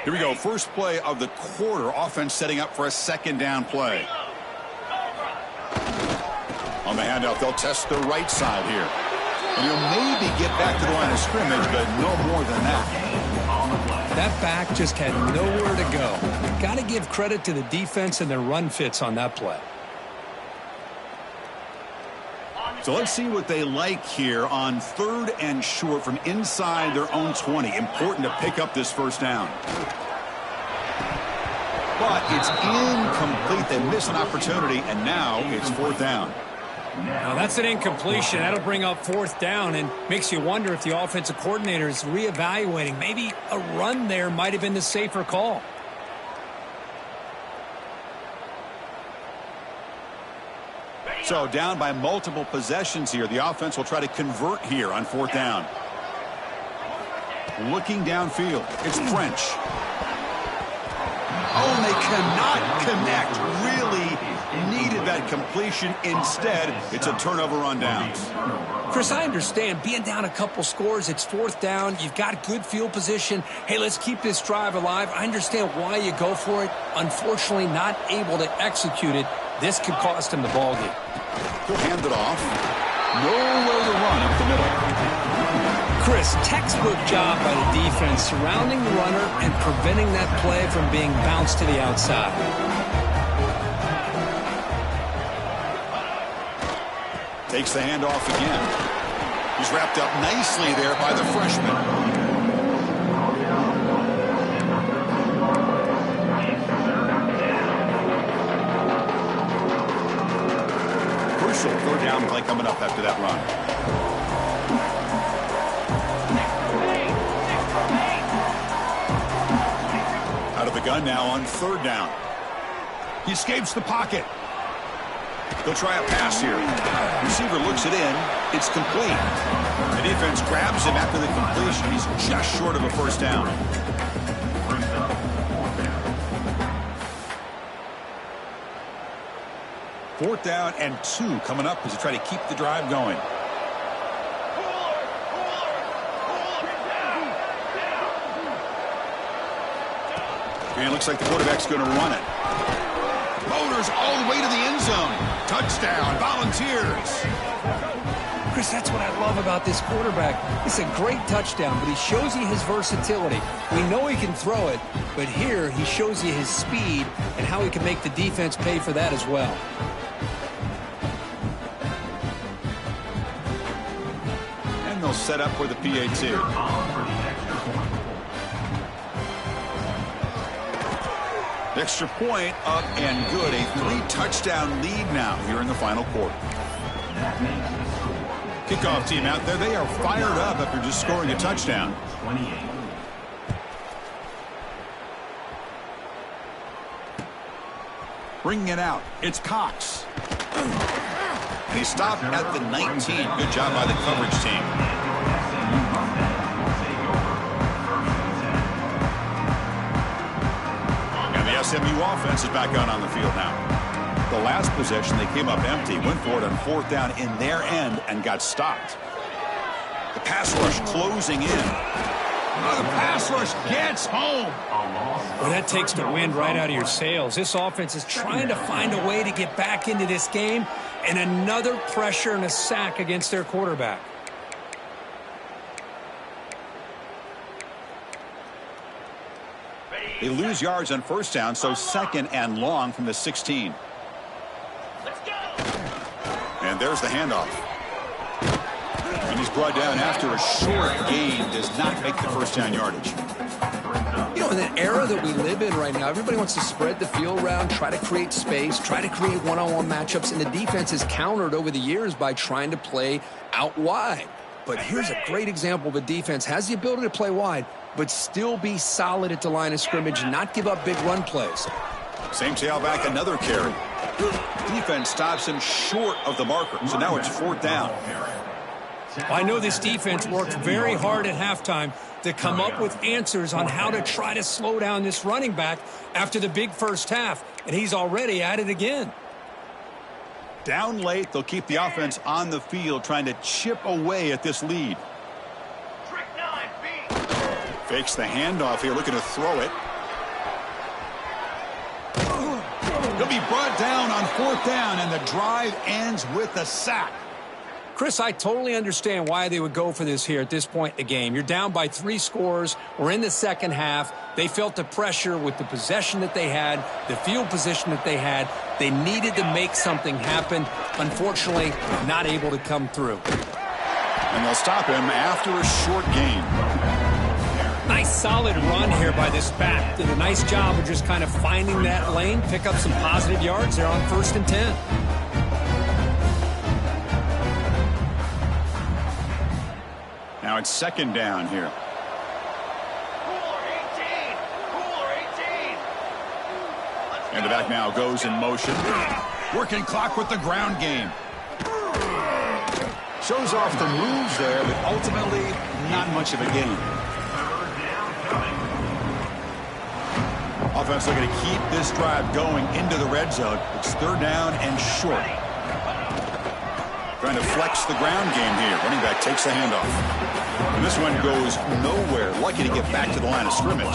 Here we go. First play of the quarter. Offense setting up for a 2nd down play. On the handoff, they'll test the right side here. And he'll maybe get back to the line of scrimmage, but no more than that. That back just had nowhere to go. Got to give credit to the defense and their run fits on that play. So let's see what they like here on 3rd and short from inside their own 20. Important to pick up this 1st down. But it's incomplete. They miss an opportunity, and now it's 4th down. Now that's an incompletion. That'll bring up 4th down and makes you wonder if the offensive coordinator is reevaluating. Maybe a run there might have been the safer call. So down by multiple possessions here. The offense will try to convert here on 4th down. Looking downfield. It's French. Oh, and they cannot connect. Really needed that completion. Instead, it's a turnover on downs. Chris, I understand being down a couple scores. It's 4th down. You've got good field position. Hey, let's keep this drive alive. I understand why you go for it. Unfortunately, not able to execute it. This could cost him the ball game. He'll hand it off. Nowhere to run up the middle. Chris, textbook job by the defense surrounding the runner and preventing that play from being bounced to the outside. Takes the handoff again. He's wrapped up nicely there by the freshman. Crucial 3rd down play coming up after that run. Out of the gun now on 3rd down. He escapes the pocket. They'll try a pass here. Receiver looks it in. It's complete. The defense grabs him after the completion. He's just short of a 1st down. Fourth down and 2 coming up as they try to keep the drive going. And it looks like the quarterback's going to run it. Motors all the way to the end zone. Touchdown, Volunteers. Chris, that's what I love about this quarterback. It's a great touchdown, but he shows you his versatility. We know he can throw it, but here he shows you his speed and how he can make the defense pay for that as well. And they'll set up for the PAT. Extra point up and good. A 3-touchdown lead now here in the final quarter. That makes the score Kickoff team out there. They are fired up after just scoring a touchdown. 28. Bringing it out. It's Cox. And he stopped at the 19. Good job by the coverage team. And the SMU offense is back out on the field now. The last possession, they came up empty, went for it on 4th down in their end and got stopped. The pass rush closing in. Oh, the pass rush gets home. Well, that takes the wind right out of your sails. This offense is trying to find a way to get back into this game, and another pressure and a sack against their quarterback. They lose yards on 1st down, so 2nd and long from the 16. And there's the handoff. And he's brought down after a short gain. Does not make the 1st down yardage. You know, in the era that we live in right now, everybody wants to spread the field around, try to create space, try to create one-on-one matchups, and the defense has countered over the years by trying to play out wide. But here's a great example of a defense has the ability to play wide, but still be solid at the line of scrimmage, not give up big run plays. Same tailback, another carry. Defense stops him short of the marker, so now it's 4th down. I know this defense worked very hard at halftime to come up with answers on how to try to slow down this running back after the big first half, and he's already at it again. Down late, they'll keep the offense on the field trying to chip away at this lead. Fakes the handoff here, looking to throw it. He'll be brought down on 4th down, and the drive ends with a sack. Chris, I totally understand why they would go for this here at this point in the game. You're down by 3 scores. We're in the 2nd half. They felt the pressure with the possession that they had, the field position that they had. They needed to make something happen. Unfortunately, not able to come through. And they'll stop him after a short gain. Nice solid run here by this back. Did a nice job of just kind of finding that lane, pick up some positive yards there on 1st and 10. Now it's 2nd down here. And the back now goes in motion. Working clock with the ground game. Shows off the moves there, but ultimately not much of a gain. Offense looking to keep this drive going into the red zone. It's 3rd down and short. Trying to flex the ground game here. Running back takes the handoff. And this one goes nowhere. Lucky to get back to the line of scrimmage.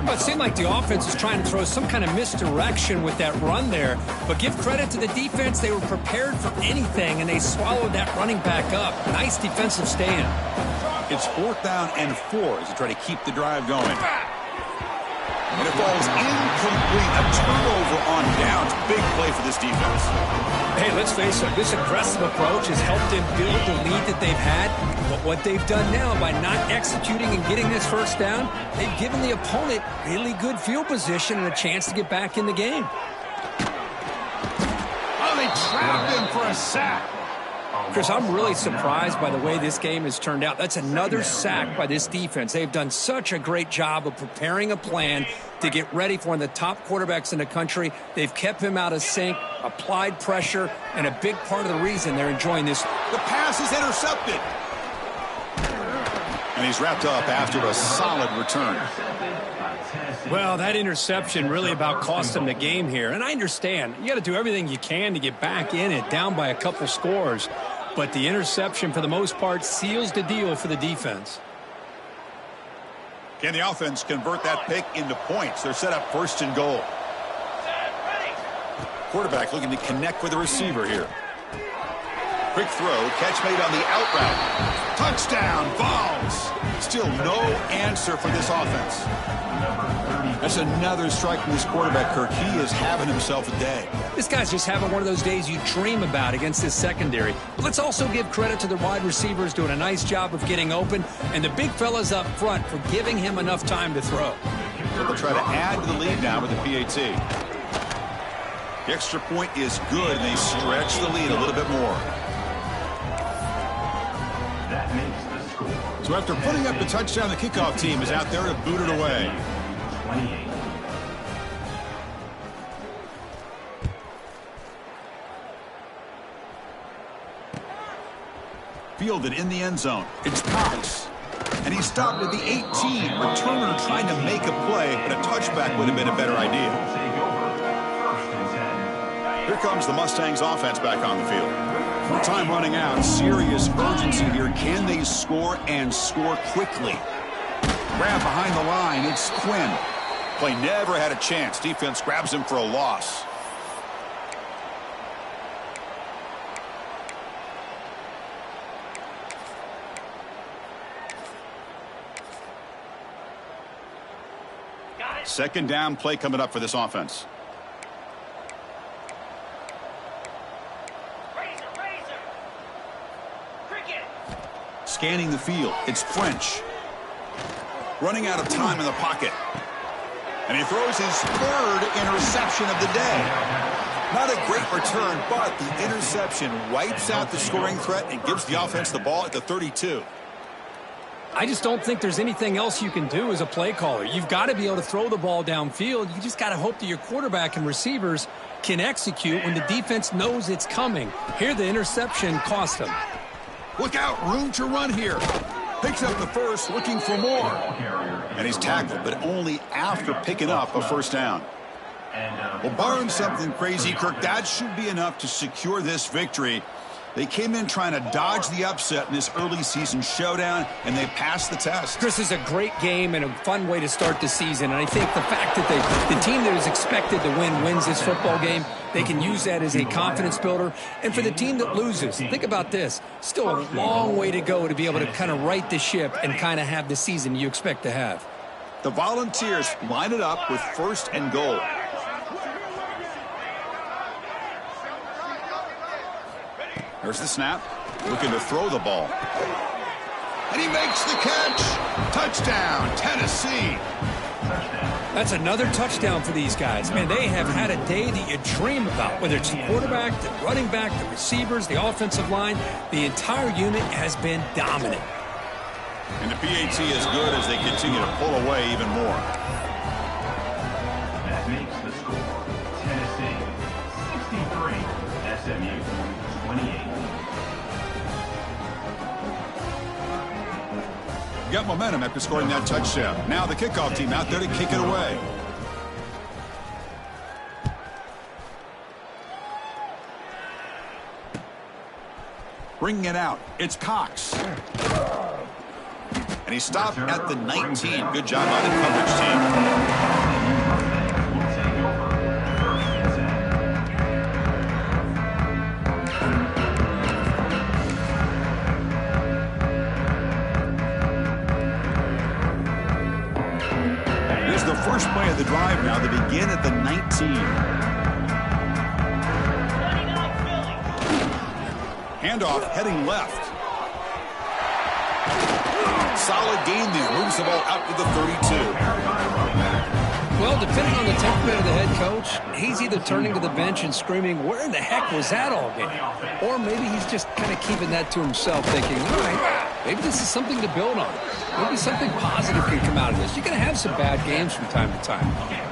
Well, it seemed like the offense was trying to throw some kind of misdirection with that run there. But give credit to the defense. They were prepared for anything, and they swallowed that running back up. Nice defensive stand. It's 4th down and 4 as they try to keep the drive going. And it falls incomplete. A turnover on downs. Big play for this defense. Hey, let's face it. This aggressive approach has helped them build the lead that they've had. But what they've done now by not executing and getting this 1st down, they've given the opponent really good field position and a chance to get back in the game. Oh, they trapped him for a sack. Chris, I'm really surprised by the way this game has turned out. That's another sack by this defense. They've done such a great job of preparing a plan to get ready for one of the top quarterbacks in the country. They've kept him out of sync, applied pressure, and a big part of the reason they're enjoying this. The pass is intercepted. And he's wrapped up after a solid return. Well, that interception really about cost them the game here. And I understand. You got to do everything you can to get back in it, down by a couple scores. But the interception, for the most part, seals the deal for the defense. Can the offense convert that pick into points? They're set up 1st and goal. Quarterback looking to connect with the receiver here. Quick throw, catch made on the out route. Touchdown, Vols. Still no answer for this offense. That's another strike from this quarterback, Kirk. He is having himself a day. This guy's just having one of those days you dream about against this secondary. But let's also give credit to the wide receivers doing a nice job of getting open, and the big fellas up front for giving him enough time to throw. So they'll try to add to the lead now with the PAT. The extra point is good, and they stretch the lead a little bit more. So after putting up the touchdown, the kickoff team is out there to boot it away. 28. Fielded in the end zone. It's Cox. And he stopped at the 18. Returner trying to make a play, but a touchback would have been a better idea. Take over. First and 10. Here comes the Mustangs offense back on the field. Time running out. Serious urgency here. Can they score and score quickly? Grab behind the line. It's Quinn. Play never had a chance. Defense grabs him for a loss. Second down play coming up for this offense. Scanning the field. It's French. Running out of time in the pocket. And he throws his third interception of the day. Not a great return, but the interception wipes out the scoring threat and gives the offense the ball at the 32. I just don't think there's anything else you can do as a play caller. You've got to be able to throw the ball downfield. You just got to hope that your quarterback and receivers can execute when the defense knows it's coming. Here, the interception cost him. Look out, room to run here. Picks up the first, looking for more. And he's tackled, but only after picking up a first down. Well, barring something crazy, Kirk, that should be enough to secure this victory. They came in trying to dodge the upset in this early season showdown, and they passed the test. This is a great game and a fun way to start the season. And I think the fact that the team that is expected to win wins this football game, they can use that as a confidence builder. And for the team that loses, think about this. Still a long way to go to be able to kind of right the ship and kind of have the season you expect to have. The Volunteers line it up with first and goal. There's the snap. Looking to throw the ball. And he makes the catch. Touchdown, Tennessee. That's another touchdown for these guys. Man, they have had a day that you dream about, whether it's the quarterback, the running back, the receivers, the offensive line. The entire unit has been dominant. And the PAT is good as they continue to pull away even more. That makes the score Tennessee 63, SMU 28. Got momentum after scoring that touchdown. Now the kickoff team out there to kick it away. Bringing it out. It's Cox. And he stopped at the 19. Good job on the coverage team. Here's the first play of the drive now. They begin at the 19. Handoff heading left. Solid gain there. Moves the ball out to the 32. Well, depending on the temperament of the head coach, he's either turning to the bench and screaming, where in the heck was that all game? Or maybe he's just kind of keeping that to himself, thinking, all right, maybe this is something to build on. Maybe something positive can come out of this. You're going to have some bad games from time to time.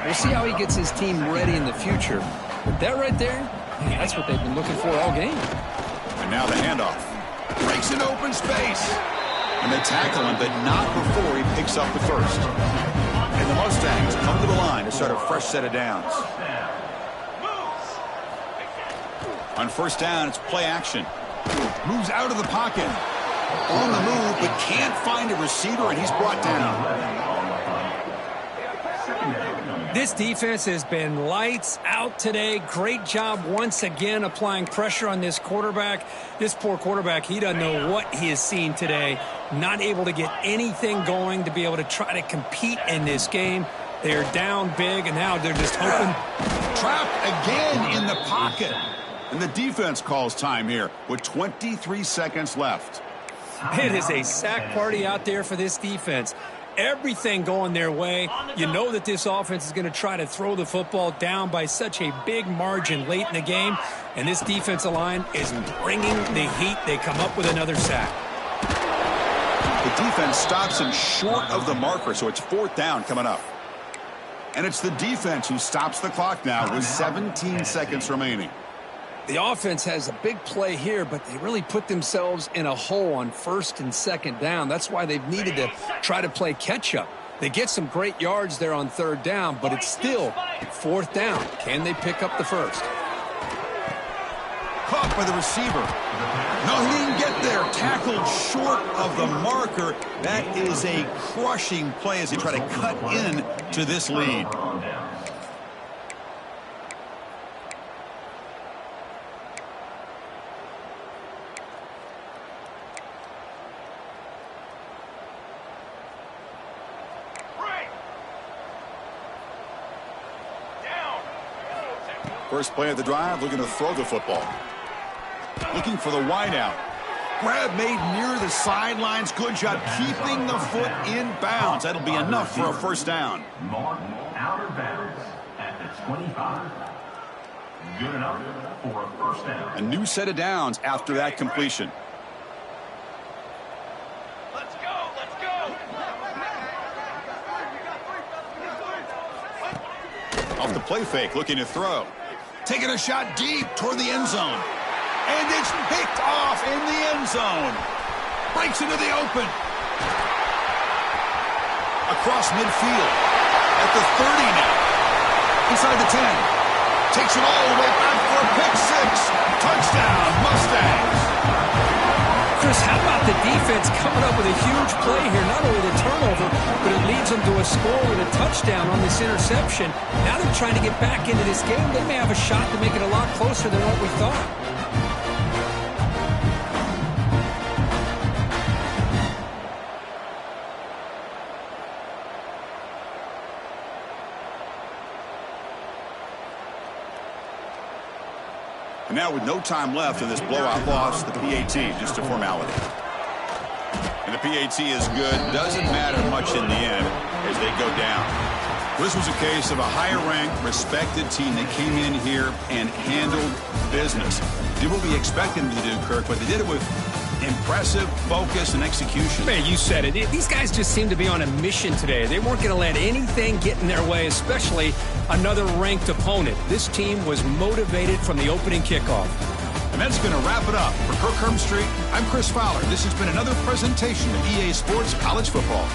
We'll see how he gets his team ready in the future. But that right there, man, that's what they've been looking for all game. And now the handoff. Breaks an open space. And they tackle him, but not before he picks up the first. And the Mustangs come to the line to start a fresh set of downs. On first down, it's play action. Moves out of the pocket. On the move, but can't find a receiver, and he's brought down. This defense has been lights out today. Great job once again applying pressure on this quarterback. This poor quarterback, he doesn't know what he has seen today. Not able to get anything going to be able to try to compete in this game. They're down big, and now they're just hoping. Trapped again in the pocket. And the defense calls time here with 23 seconds left. It is a sack party out there for this defense. Everything going their way. You know that this offense is going to try to throw the football down by such a big margin late in the game. And this defensive line is bringing the heat. They come up with another sack. The defense stops him short of the marker, so it's 4th down coming up. And it's the defense who stops the clock now with 17 seconds remaining. The offense has a big play here, but they really put themselves in a hole on 1st and 2nd down. That's why they've needed to try to play catch-up. They get some great yards there on 3rd down, but it's still 4th down. Can they pick up the 1st? Caught by the receiver. No, he didn't get there. Tackled short of the marker. That is a crushing play as they try to cut in to this lead. First play of the drive, looking to throw the football. Looking for the wideout. Grab made near the sidelines. Good job keeping the foot in bounds. That'll be enough for a 1st down. Martin out of bounds at the 25. Good enough for a 1st down. A new set of downs after that completion. Let's go, let's go. Off the play fake, looking to throw. Taking a shot deep toward the end zone. And it's picked off in the end zone. Breaks into the open. Across midfield. At the 30 now. Inside the 10. Takes it all the way back for a pick 6. Touchdown, Mustangs. Chris, how about the defense coming up with a huge play here? Not only the turnover, but it leads them to a score with a touchdown on this interception. Now they're trying to get back into this game. They may have a shot to make it a lot closer than what we thought. And now with no time left in this blowout loss, the PAT, just a formality. And the PAT is good. Doesn't matter much in the end as they go down. This was a case of a higher-ranked, respected team that came in here and handled business. Did what we expected them to do, Kirk, but they did it with impressive focus and execution. Man, you said it. These guys just seem to be on a mission today. They weren't going to let anything get in their way, especially another ranked opponent. This team was motivated from the opening kickoff. And that's going to wrap it up. For Kirk Hermstreet, I'm Chris Fowler. This has been another presentation of EA Sports College Football.